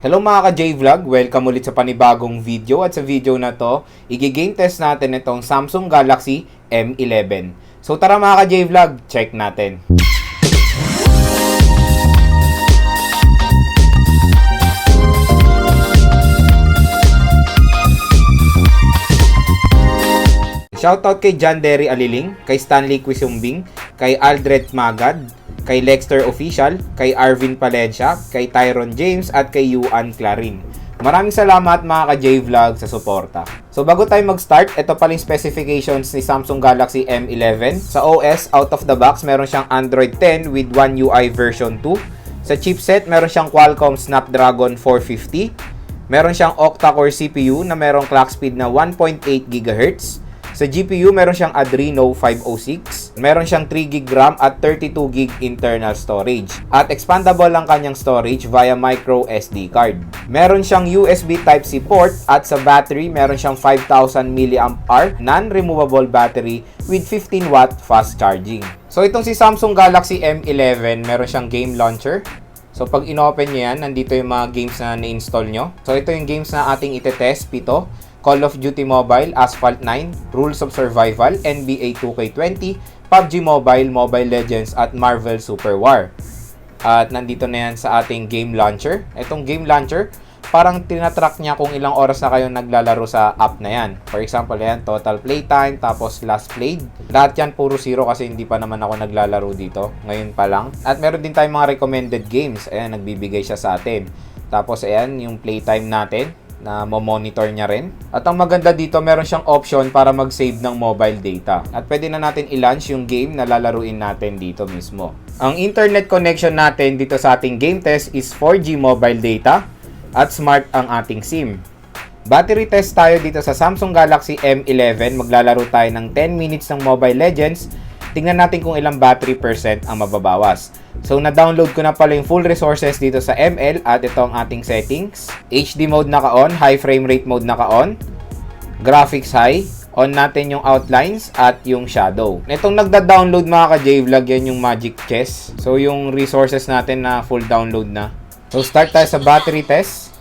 Hello mga ka-J-Vlog! Welcome ulit sa panibagong video at sa video na to, i-game test natin itong Samsung Galaxy M11. So tara mga ka-J-Vlog, check natin! Shoutout kay John Derry Aliling, kay Stanley Quisumbing, kay Aldred Magad, kay Lexter Official, kay Arvin Palencia, kay Tyron James, at kay Yuan Clarin. Maraming salamat mga ka-J-Vlog sa suporta. So bago tayo mag-start, ito pala yung specifications ni Samsung Galaxy M11. Sa OS, out of the box, meron siyang Android 10 with One UI version 2. Sa chipset, meron siyang Qualcomm Snapdragon 450. Meron siyang octa-core CPU na merong clock speed na 1.8 GHz. Sa GPU, meron siyang Adreno 506. Meron siyang 3GB RAM at 32GB internal storage. At expandable ang kanyang storage via micro SD card. Meron siyang USB Type-C port at sa battery, meron siyang 5000 mAh non-removable battery with 15W fast charging. So itong si Samsung Galaxy M11, meron siyang game launcher. So pag inopen nyo yan, nandito yung mga games na na-install nyo. So ito yung games na ating itetest, 7. Call of Duty Mobile, Asphalt 9, Rules of Survival, NBA 2K20, PUBG Mobile, Mobile Legends, at Marvel Super War. At nandito na yan sa ating game launcher. Itong game launcher, parang tinatrack niya kung ilang oras na kayo naglalaro sa app na yan. For example, yan, total playtime, tapos last played. Lahat yan puro 0 kasi hindi pa naman ako naglalaro dito. Ngayon pa lang. At meron din tayong mga recommended games. Ayan, nagbibigay siya sa atin. Tapos ayan, yung playtime natin na mo-monitor niya rin. At ang maganda dito, meron siyang option para mag-save ng mobile data. At pwede na natin i-launch yung game na lalaruin natin dito mismo. Ang internet connection natin dito sa ating game test is 4G mobile data at smart ang ating SIM. Battery test tayo dito sa Samsung Galaxy M11. Maglalaro tayo ng 10 minutes ng Mobile Legends. Tingnan natin kung ilang battery percent ang mababawas. So, na-download ko na pala yung full resources dito sa ML at ito ang ating settings. HD mode naka-on, high frame rate mode naka-on, graphics high, on natin yung outlines at yung shadow. Itong nagda-download mga ka-J-Vlog, yan yung Magic Chess. So, yung resources natin na full download na. So, start tayo sa battery test.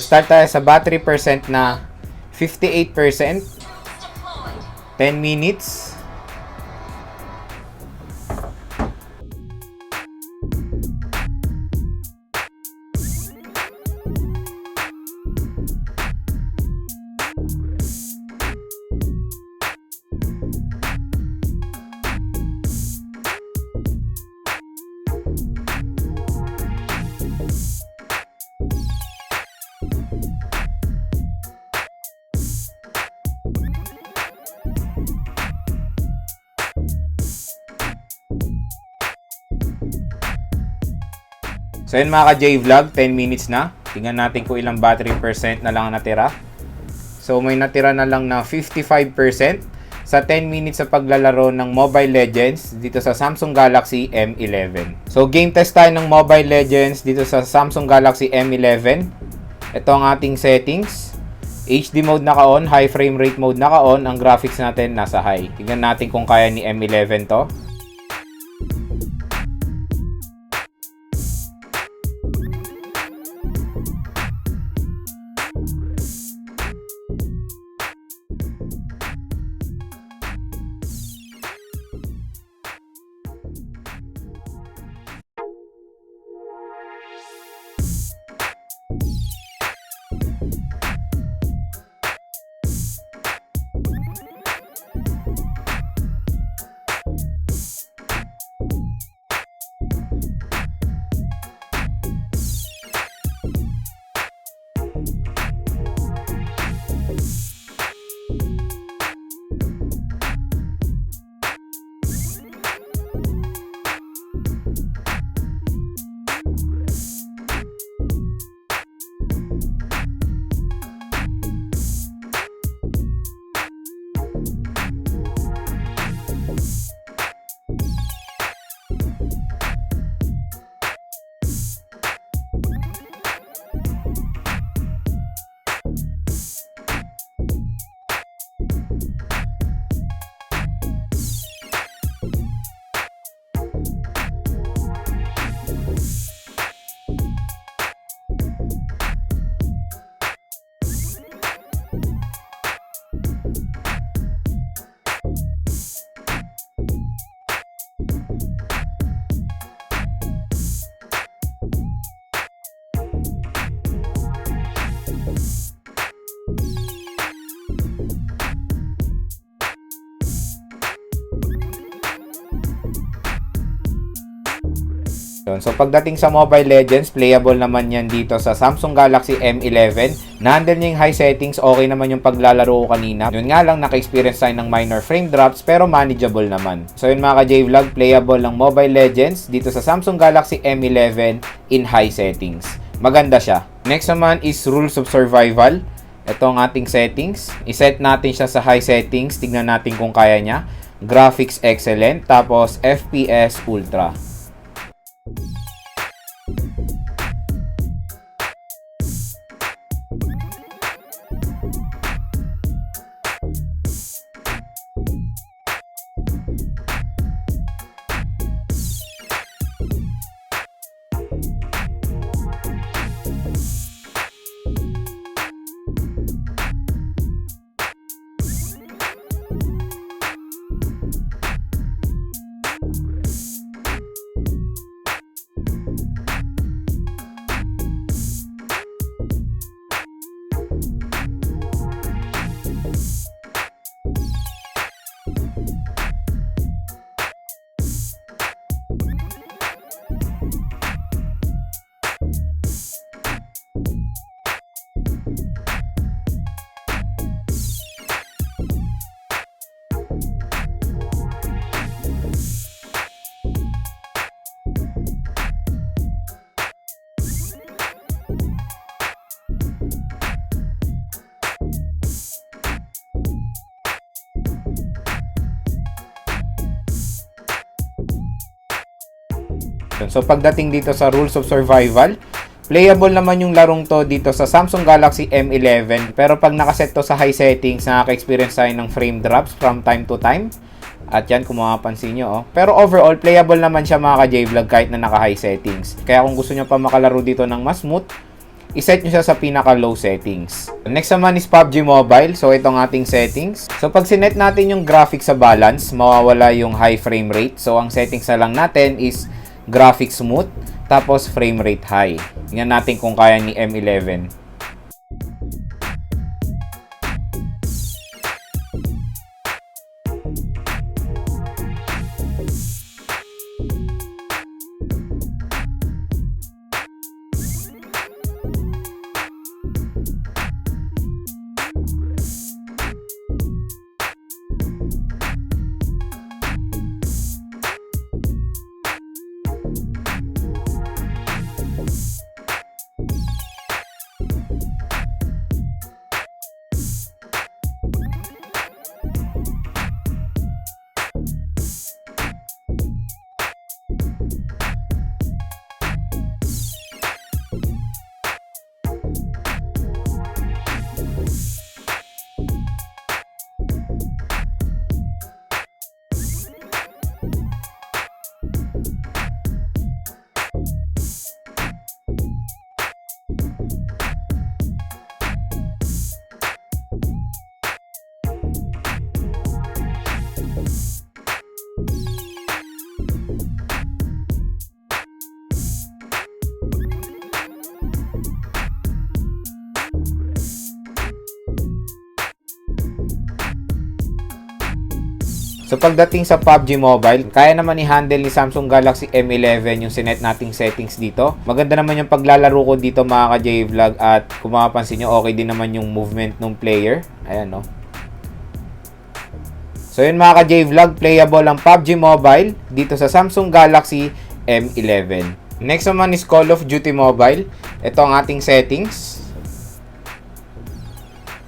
Start tayo sa battery percent na 58%. 10 minutes. So yun mga ka-J-Vlog, 10 minutes na. Tingnan natin kung ilang battery percent na lang natira. So may natira na lang na 55% sa 10 minutes sa paglalaro ng Mobile Legends dito sa Samsung Galaxy M11. So game test tayo ng Mobile Legends dito sa Samsung Galaxy M11. Ito ang ating settings. HD mode naka-on, high frame rate mode naka-on, ang graphics natin nasa high. Tingnan natin kung kaya ni M11 to. Yun. So pagdating sa Mobile Legends, playable naman yan dito sa Samsung Galaxy M11. Na-handle niya yung high settings, okay naman yung paglalaro ko kanina. Yun nga lang, naka-experience tayo ng minor frame drops, pero manageable naman. So yun mga ka-J-Vlog, playable ng Mobile Legends dito sa Samsung Galaxy M11 in high settings. Maganda siya. Next naman is Rules of Survival. Ito ang ating settings. I-set natin siya sa high settings. Tignan natin kung kaya niya. Graphics excellent. Tapos FPS ultra. So pagdating dito sa Rules of Survival, playable naman yung larong to dito sa Samsung Galaxy M11. Pero pag nakaset to sa high settings, nakaka-experience tayo ng frame drops from time to time. At yan, kung mapapansin nyo. Oh. Pero overall, playable naman siya mga ka-J-Vlog kahit na naka-high settings. Kaya kung gusto nyo pa makalaro dito ng mas smooth, iset nyo siya sa pinaka-low settings. Next naman is PUBG Mobile. So, itong ating settings. So, pag sinet natin yung graphics sa balance, mawawala yung high frame rate. So, ang settings na lang natin is graphics smooth, tapos frame rate high. Tingnan natin kung kaya ni M11. So pagdating sa PUBG Mobile, kaya naman i-handle ni Samsung Galaxy M11 yung sinet nating settings dito. Maganda naman yung paglalaro ko dito mga ka-J-Vlog, at kung mapapansin nyo, okay din naman yung movement ng player. Ayan, no? So yun mga ka-J-Vlog, playable ang PUBG Mobile dito sa Samsung Galaxy M11. Next naman is Call of Duty Mobile. Ito ang ating settings.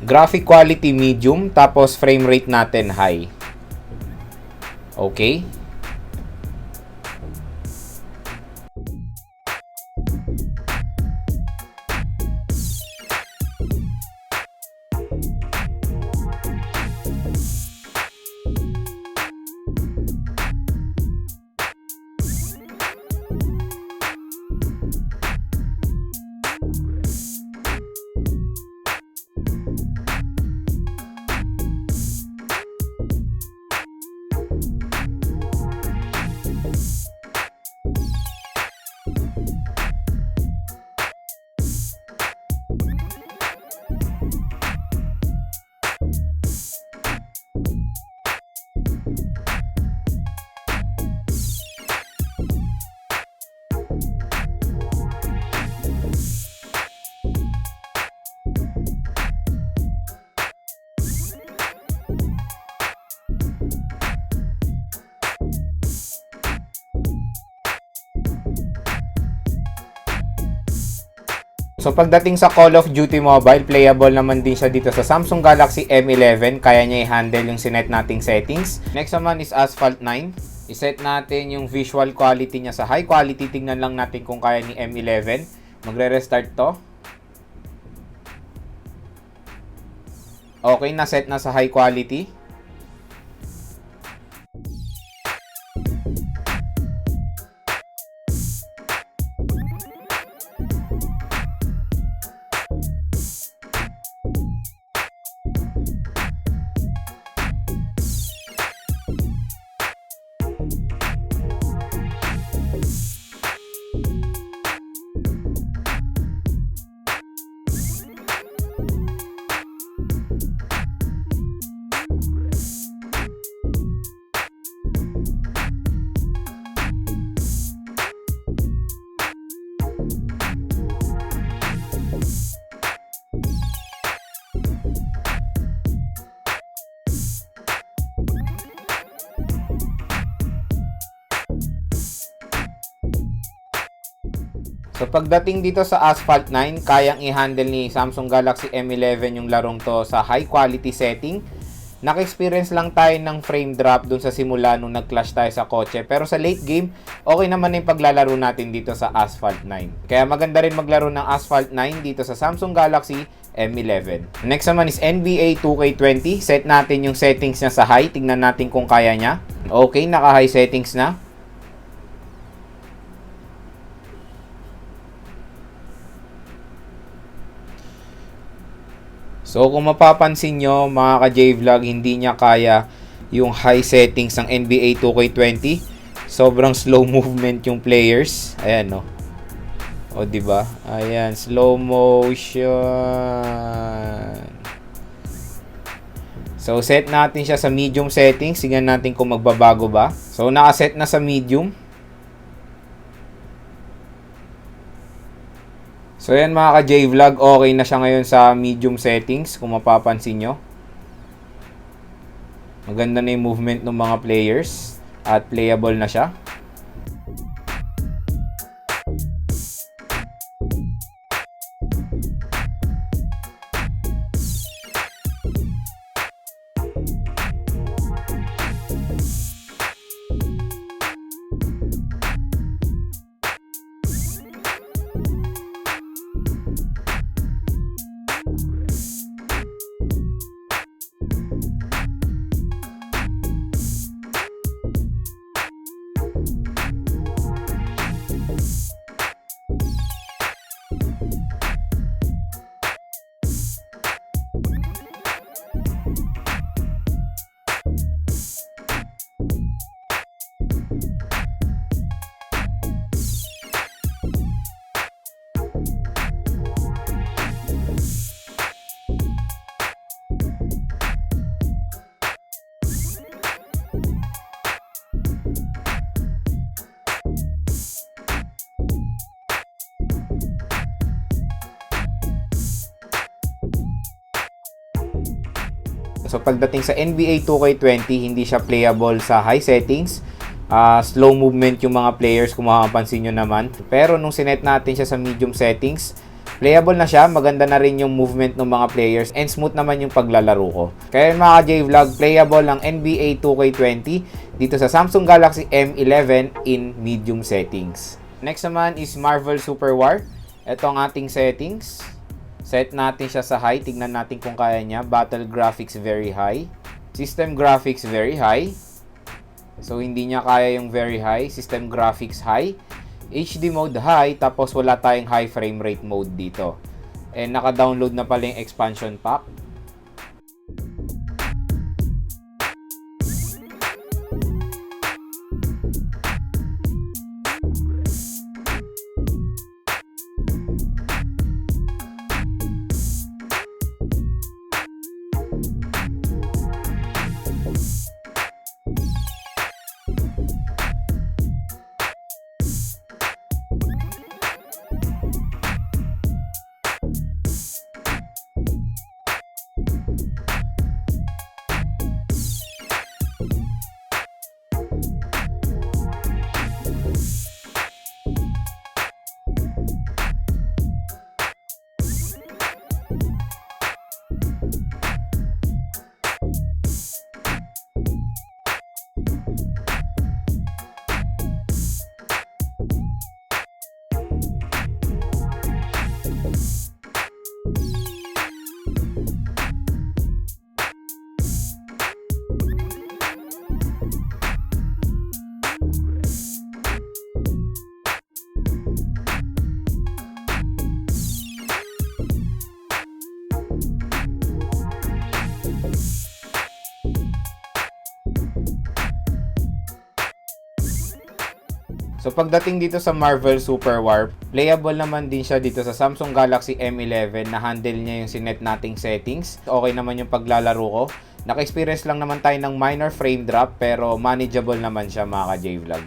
Graphic quality medium, tapos frame rate natin high. Okay. So pagdating sa Call of Duty Mobile, playable naman din siya dito sa Samsung Galaxy M11. Kaya niya i-handle yung sinet nating settings. Next naman is Asphalt 9. I-set natin yung visual quality niya sa high quality. Tingnan lang natin kung kaya ni M11. Magre-restart to. Okay, na-set na sa high quality. So pagdating dito sa Asphalt 9, kayang i-handle ni Samsung Galaxy M11 yung larong to sa high quality setting. Naka-experience lang tayo ng frame drop dun sa simula nung nag-clash tayo sa kotse. Pero sa late game, okay naman yung paglalaro natin dito sa Asphalt 9. Kaya maganda rin maglaro ng Asphalt 9 dito sa Samsung Galaxy M11. Next naman is NBA 2K20. Set natin yung settings niya sa high. Tingnan natin kung kaya niya. Okay, naka-high settings na. So kung mapapansin nyo mga ka-J-Vlog, hindi niya kaya yung high settings ng NBA 2K20. Sobrang slow movement yung players. Ayan no. O diba? Ayan, slow motion. So set natin siya sa medium settings. Tingnan natin kung magbabago ba. So naka-set na sa medium. So yan mga ka-J-Vlog, okay na siya ngayon sa medium settings kung mapapansin nyo. Maganda na yung movement ng mga players at playable na siya. So pagdating sa NBA 2K20, hindi siya playable sa high settings. Slow movement yung mga players kung makapansin nyo naman. Pero nung sinet natin siya sa medium settings, playable na siya. Maganda na rin yung movement ng mga players and smooth naman yung paglalaro ko. Kaya mga J-Vlog, playable ang NBA 2K20 dito sa Samsung Galaxy M11 in medium settings. Next naman is Marvel Super War. Ito ang ating settings. Set natin siya sa high. Tignan natin kung kaya niya. Battle graphics very high. System graphics very high. So hindi niya kaya yung very high. System graphics high. HD mode high. Tapos wala tayong high frame rate mode dito. And naka-download na pala yung expansion pack. So pagdating dito sa Marvel Super Warp, playable naman din siya dito sa Samsung Galaxy M11 na handle niya yung sinet nating settings. Okay naman yung paglalaro ko. Naka-experience lang naman tayo ng minor frame drop pero manageable naman siya mga ka-J-Vlog.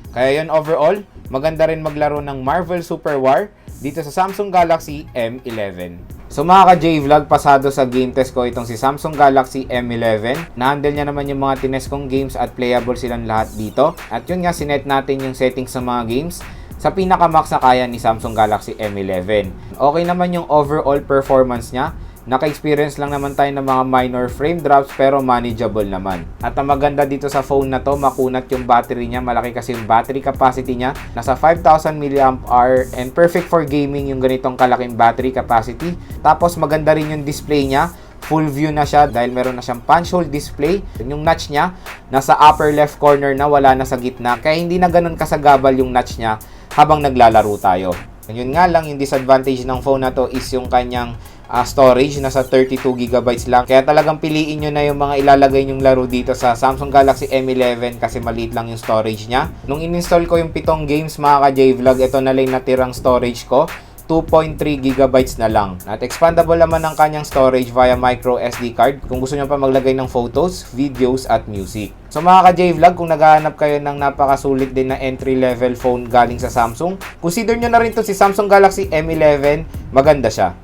Kaya yun overall, maganda rin maglaro ng Marvel Super War dito sa Samsung Galaxy M11. So mga ka-J-Vlog, pasado sa game test ko itong si Samsung Galaxy M11. Na-handle niya naman yung mga tinest kong games at playable silang lahat dito. At yun nga, sinet natin yung settings sa mga games sa pinaka-max na kaya ni Samsung Galaxy M11. Okay naman yung overall performance niya. Naka-experience lang naman tayo ng mga minor frame drops pero manageable naman. At ang maganda dito sa phone na to, makunat yung battery niya. Malaki kasi yung battery capacity niya. Nasa 5,000 mAh and perfect for gaming yung ganitong kalaking battery capacity. Tapos maganda rin yung display niya. Full view na siya dahil meron na siyang punch hole display. Yung notch niya, nasa upper left corner na, wala na sa gitna. Kaya hindi na ganun kasagabal yung notch niya habang naglalaro tayo. Yun nga lang, yung disadvantage ng phone na to is yung kanyang storage, nasa 32GB lang. Kaya talagang piliin nyo na yung mga ilalagay nyong laro dito sa Samsung Galaxy M11 kasi maliit lang yung storage niya. Nung in-install ko yung 7 games mga ka-J-Vlog, ito na lang natirang storage ko. 2.3GB na lang. At expandable naman ang kanyang storage via micro SD card kung gusto nyo pa maglagay ng photos, videos, at music. So mga ka-J-Vlog, kung naghahanap kayo ng napakasulit din na entry-level phone galing sa Samsung, consider nyo na rin to si Samsung Galaxy M11. Maganda siya.